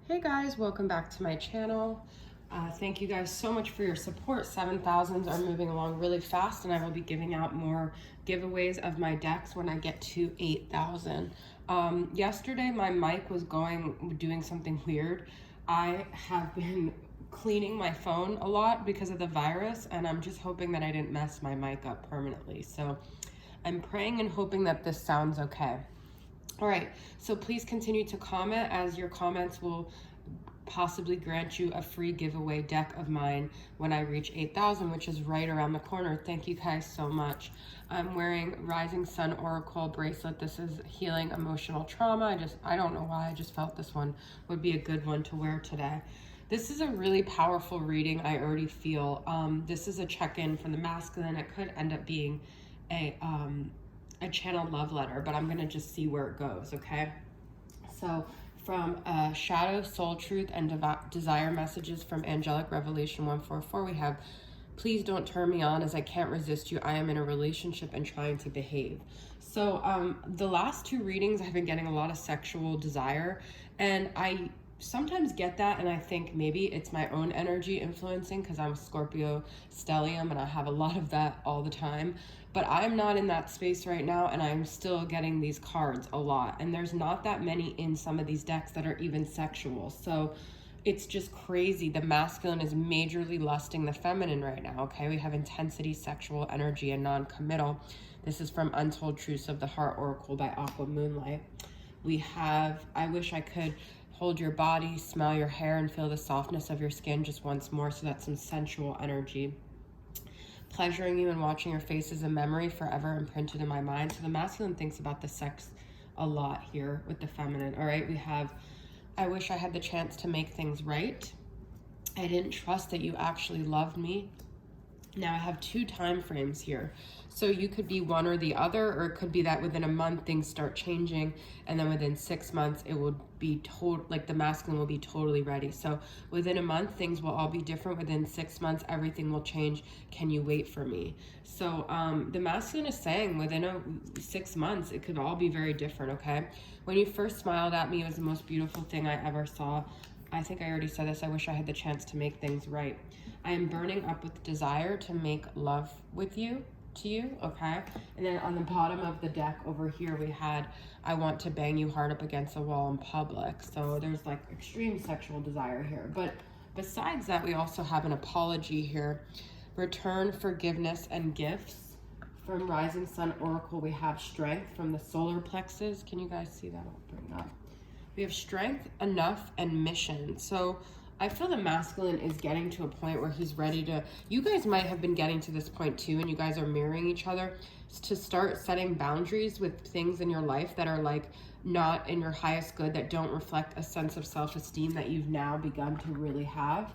Hey guys, welcome back to my channel. Thank you guys so much for your support. 7,000s are moving along really fast, and I will be giving out more giveaways of my decks when I get to 8,000. Yesterday my mic was doing something weird. I have been cleaning my phone a lot because of the virus, and I'm just hoping that I didn't mess my mic up permanently. So I'm praying and hoping that this sounds okay. All right, so please continue to comment, as your comments will possibly grant you a free giveaway deck of mine when I reach 8,000, which is right around the corner. Thank you guys so much. I'm wearing Rising Sun Oracle bracelet. This is healing emotional trauma. I don't know why, I just felt this one would be a good one to wear today. This is a really powerful reading, I already feel. This is a check-in from the masculine. It could end up being a channel love letter, but I'm gonna just see where it goes, okay? So from Shadow, Soul Truth, and Desire Messages from Angelic Revelation 144, we have, please don't turn me on as I can't resist you. I am in a relationship and trying to behave. So the last two readings, I've been getting a lot of sexual desire, and I sometimes get that and I think maybe it's my own energy influencing, because I'm Scorpio stellium and I have a lot of that all the time. But I'm not in that space right now, and I'm still getting these cards a lot, and there's not that many in some of these decks that are even sexual. So it's just crazy. The masculine is majorly lusting the feminine right now, okay? We have intensity, sexual energy, and non-committal. This is from Untold Truths of the Heart Oracle by Aqua Moonlight. We have, I wish I could hold your body, smell your hair, and feel the softness of your skin just once more. So that's some sensual energy. Pleasuring you and watching your face is a memory forever imprinted in my mind. So the masculine thinks about the sex a lot here with the feminine. All right, we have, I wish I had the chance to make things right. I didn't trust that you actually loved me. Now I have two time frames here. So you could be one or the other, or it could be that within a month things start changing, and then within 6 months it will be like the masculine will be totally ready. So within a month things will all be different. Within 6 months everything will change. Can you wait for me? So the masculine is saying within 6 months it could all be very different, okay? When you first smiled at me, it was the most beautiful thing I ever saw. I think I already said this. I wish I had the chance to make things right. I am burning up with desire to make love with you, to you, okay? And then on the bottom of the deck over here, we had, I want to bang you hard up against a wall in public. So there's like extreme sexual desire here. But besides that, we also have an apology here. Return, forgiveness, and gifts. From Rising Sun Oracle, we have strength from the solar plexus. Can you guys see that? I'll bring up. We have strength, enough, and mission. So I feel the masculine is getting to a point where he's ready to, you guys might have been getting to this point too, and you guys are mirroring each other, to start setting boundaries with things in your life that are like not in your highest good, that don't reflect a sense of self-esteem that you've now begun to really have.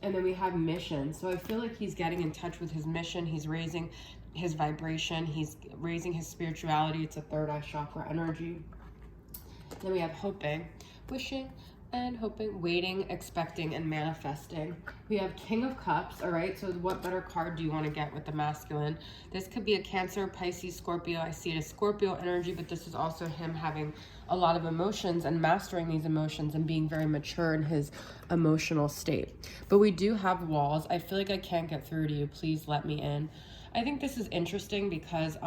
And then we have mission. So I feel like he's getting in touch with his mission. He's raising his vibration. He's raising his spirituality. It's a third eye chakra energy. Then we have hoping, wishing, and hoping, waiting, expecting, and manifesting. We have King of Cups, all right? So what better card do you want to get with the masculine? This could be a Cancer, Pisces, Scorpio. I see it as Scorpio energy, but this is also him having a lot of emotions and mastering these emotions and being very mature in his emotional state. But we do have walls. I feel like I can't get through to you. Please let me in. I think this is interesting because,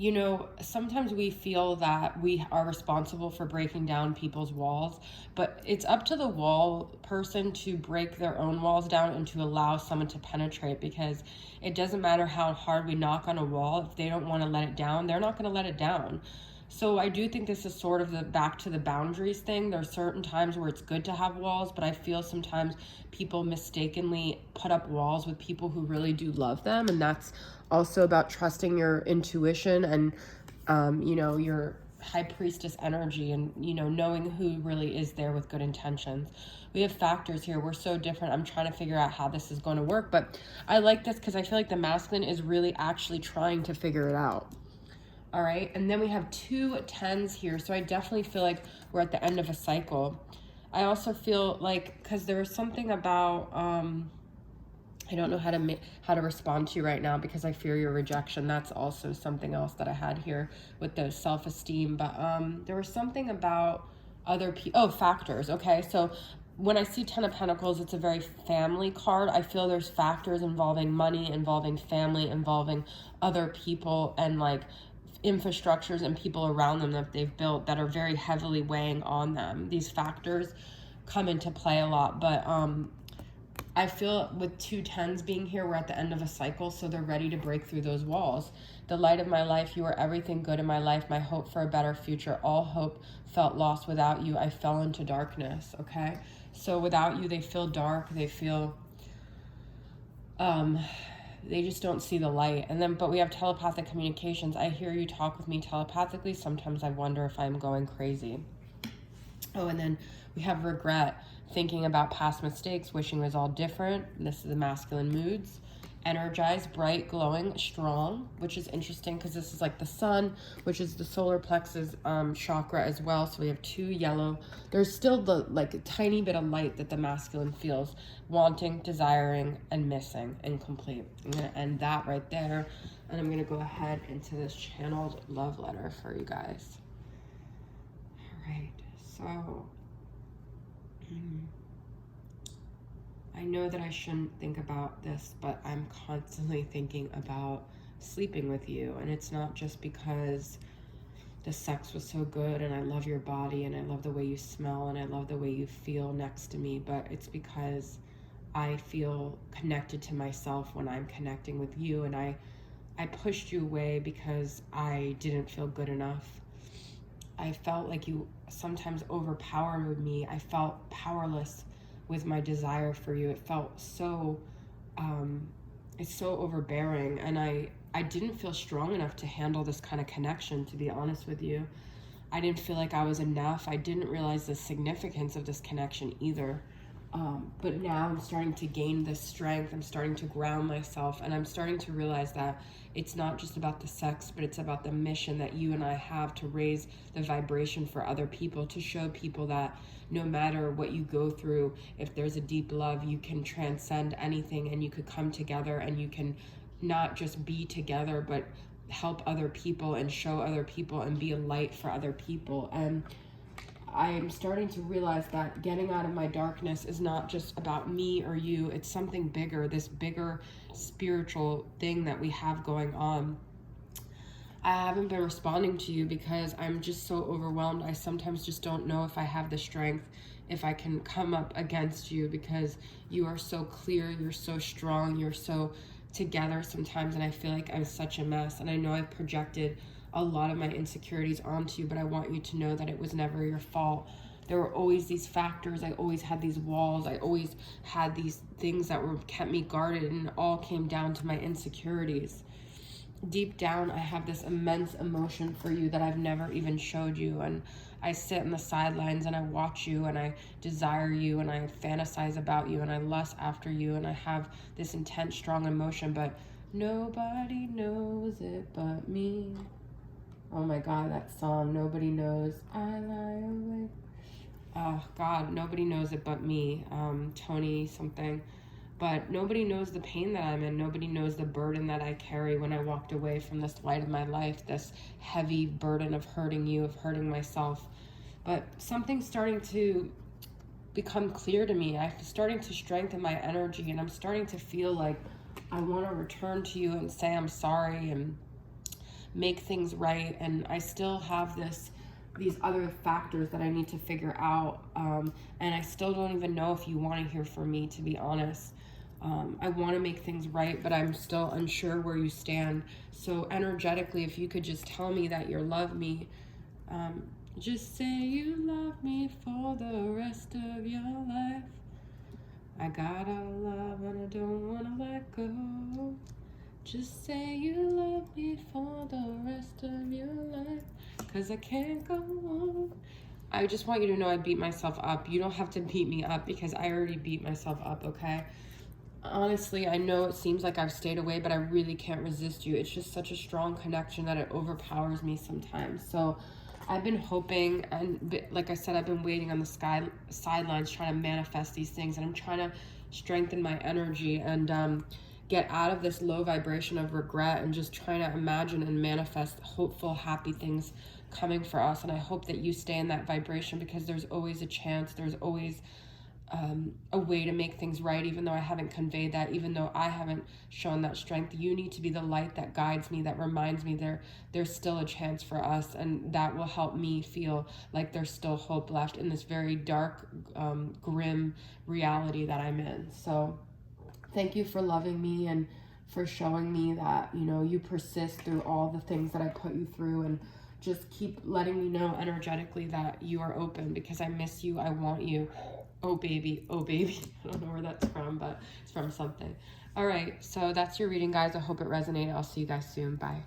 you know, sometimes we feel that we are responsible for breaking down people's walls, but it's up to the wall person to break their own walls down and to allow someone to penetrate, because it doesn't matter how hard we knock on a wall. If they don't want to let it down, they're not going to let it down. So I do think this is sort of the back to the boundaries thing. There are certain times where it's good to have walls, but I feel sometimes people mistakenly put up walls with people who really do love them. And that's also about trusting your intuition and, you know, your high priestess energy, and, you know, knowing who really is there with good intentions. We have factors here. We're so different. I'm trying to figure out how this is going to work, but I like this because I feel like the masculine is really actually trying to figure it out. All right, and then we have 2 10s here, so I definitely feel like we're at the end of a cycle. I also feel like, because there was something about, I don't know how to respond to you right now because I fear your rejection. That's also something else that I had here with the self-esteem. But there was something about other people. Oh, factors. Okay, so when I see Ten of Pentacles, it's a very family card. I feel there's factors involving money, involving family, involving other people, and like infrastructures and people around them that they've built that are very heavily weighing on them. These factors come into play a lot, but I feel with 2 10s being here, we're at the end of a cycle, so they're ready to break through those walls. The light of my life, you are everything good in my life, my hope for a better future. All hope felt lost without you. I fell into darkness, okay? So without you, they feel dark. They feel, they just don't see the light. And then, but we have telepathic communications. I hear you talk with me telepathically. Sometimes I wonder if I'm going crazy. Oh, and then we have regret, thinking about past mistakes, wishing it was all different. This is the masculine moods. Energized, bright, glowing, strong, which is interesting because this is like the sun, which is the solar plexus chakra as well. So we have 2 yellow. There's still the like a tiny bit of light that the masculine feels, wanting, desiring, and missing, incomplete. I'm going to end that right there. And I'm going to go ahead into this channeled love letter for you guys. All right. So I know that I shouldn't think about this, but I'm constantly thinking about sleeping with you. And it's not just because the sex was so good and I love your body and I love the way you smell and I love the way you feel next to me, but it's because I feel connected to myself when I'm connecting with you. And I pushed you away because I didn't feel good enough. I felt like you sometimes overpowered me. I felt powerless with my desire for you. It felt so, it's so overbearing. And I didn't feel strong enough to handle this kind of connection, to be honest with you. I didn't feel like I was enough. I didn't realize the significance of this connection either. But now I'm starting to gain this strength. I'm starting to ground myself, and I'm starting to realize that it's not just about the sex, but it's about the mission that you and I have to raise the vibration for other people, to show people that no matter what you go through, if there's a deep love, you can transcend anything and you could come together and you can not just be together, but help other people and show other people and be a light for other people. And I'm starting to realize that getting out of my darkness is not just about me or you. It's something bigger, this bigger spiritual thing that we have going on. I haven't been responding to you because I'm just so overwhelmed. I sometimes just don't know if I have the strength, if I can come up against you, because you are so clear, you're so strong, you're so together sometimes, and I feel like I'm such a mess. And I know I've projected a lot of my insecurities onto you, but I want you to know that it was never your fault. There were always these factors. I always had these walls. I always had these things that were kept me guarded, and it all came down to my insecurities. Deep down, I have this immense emotion for you that I've never even showed you. And I sit in the sidelines and I watch you and I desire you and I fantasize about you and I lust after you and I have this intense, strong emotion, but nobody knows it but me. Oh my God, that song, Nobody Knows I Lie Awake. Oh God, nobody knows it but me. Tony something. But nobody knows the pain that I'm in. Nobody knows the burden that I carry when I walked away from this light of my life, this heavy burden of hurting you, of hurting myself. But something's starting to become clear to me. I'm starting to strengthen my energy, and I'm starting to feel like I want to return to you and say I'm sorry and make things right. And I still have these other factors that I need to figure out. And I still don't even know if you want to hear from me, to be honest. I want to make things right, but I'm still unsure where you stand. So energetically, if you could just tell me that you love me, just say you love me for the rest of your life. I got a love and I don't want to let go. Just say you love me for the rest of your life, 'cause I can't go on. I just want you to know I beat myself up. You don't have to beat me up because I already beat myself up, okay? Honestly, I know it seems like I've stayed away, but I really can't resist you. It's just such a strong connection that it overpowers me sometimes. So I've been hoping, and like I said, I've been waiting on the sidelines trying to manifest these things, and I'm trying to strengthen my energy and get out of this low vibration of regret and just trying to imagine and manifest hopeful, happy things coming for us. And I hope that you stay in that vibration, because there's always a chance, there's always a way to make things right. Even though I haven't conveyed that, even though I haven't shown that strength, you need to be the light that guides me, that reminds me there's still a chance for us, and that will help me feel like there's still hope left in this very dark, grim reality that I'm in. So thank you for loving me and for showing me that, you know, you persist through all the things that I put you through, and just keep letting me know energetically that you are open, because I miss you, I want you. Oh baby, oh baby. I don't know where that's from, but it's from something. All right, so that's your reading, guys. I hope it resonated. I'll see you guys soon. Bye.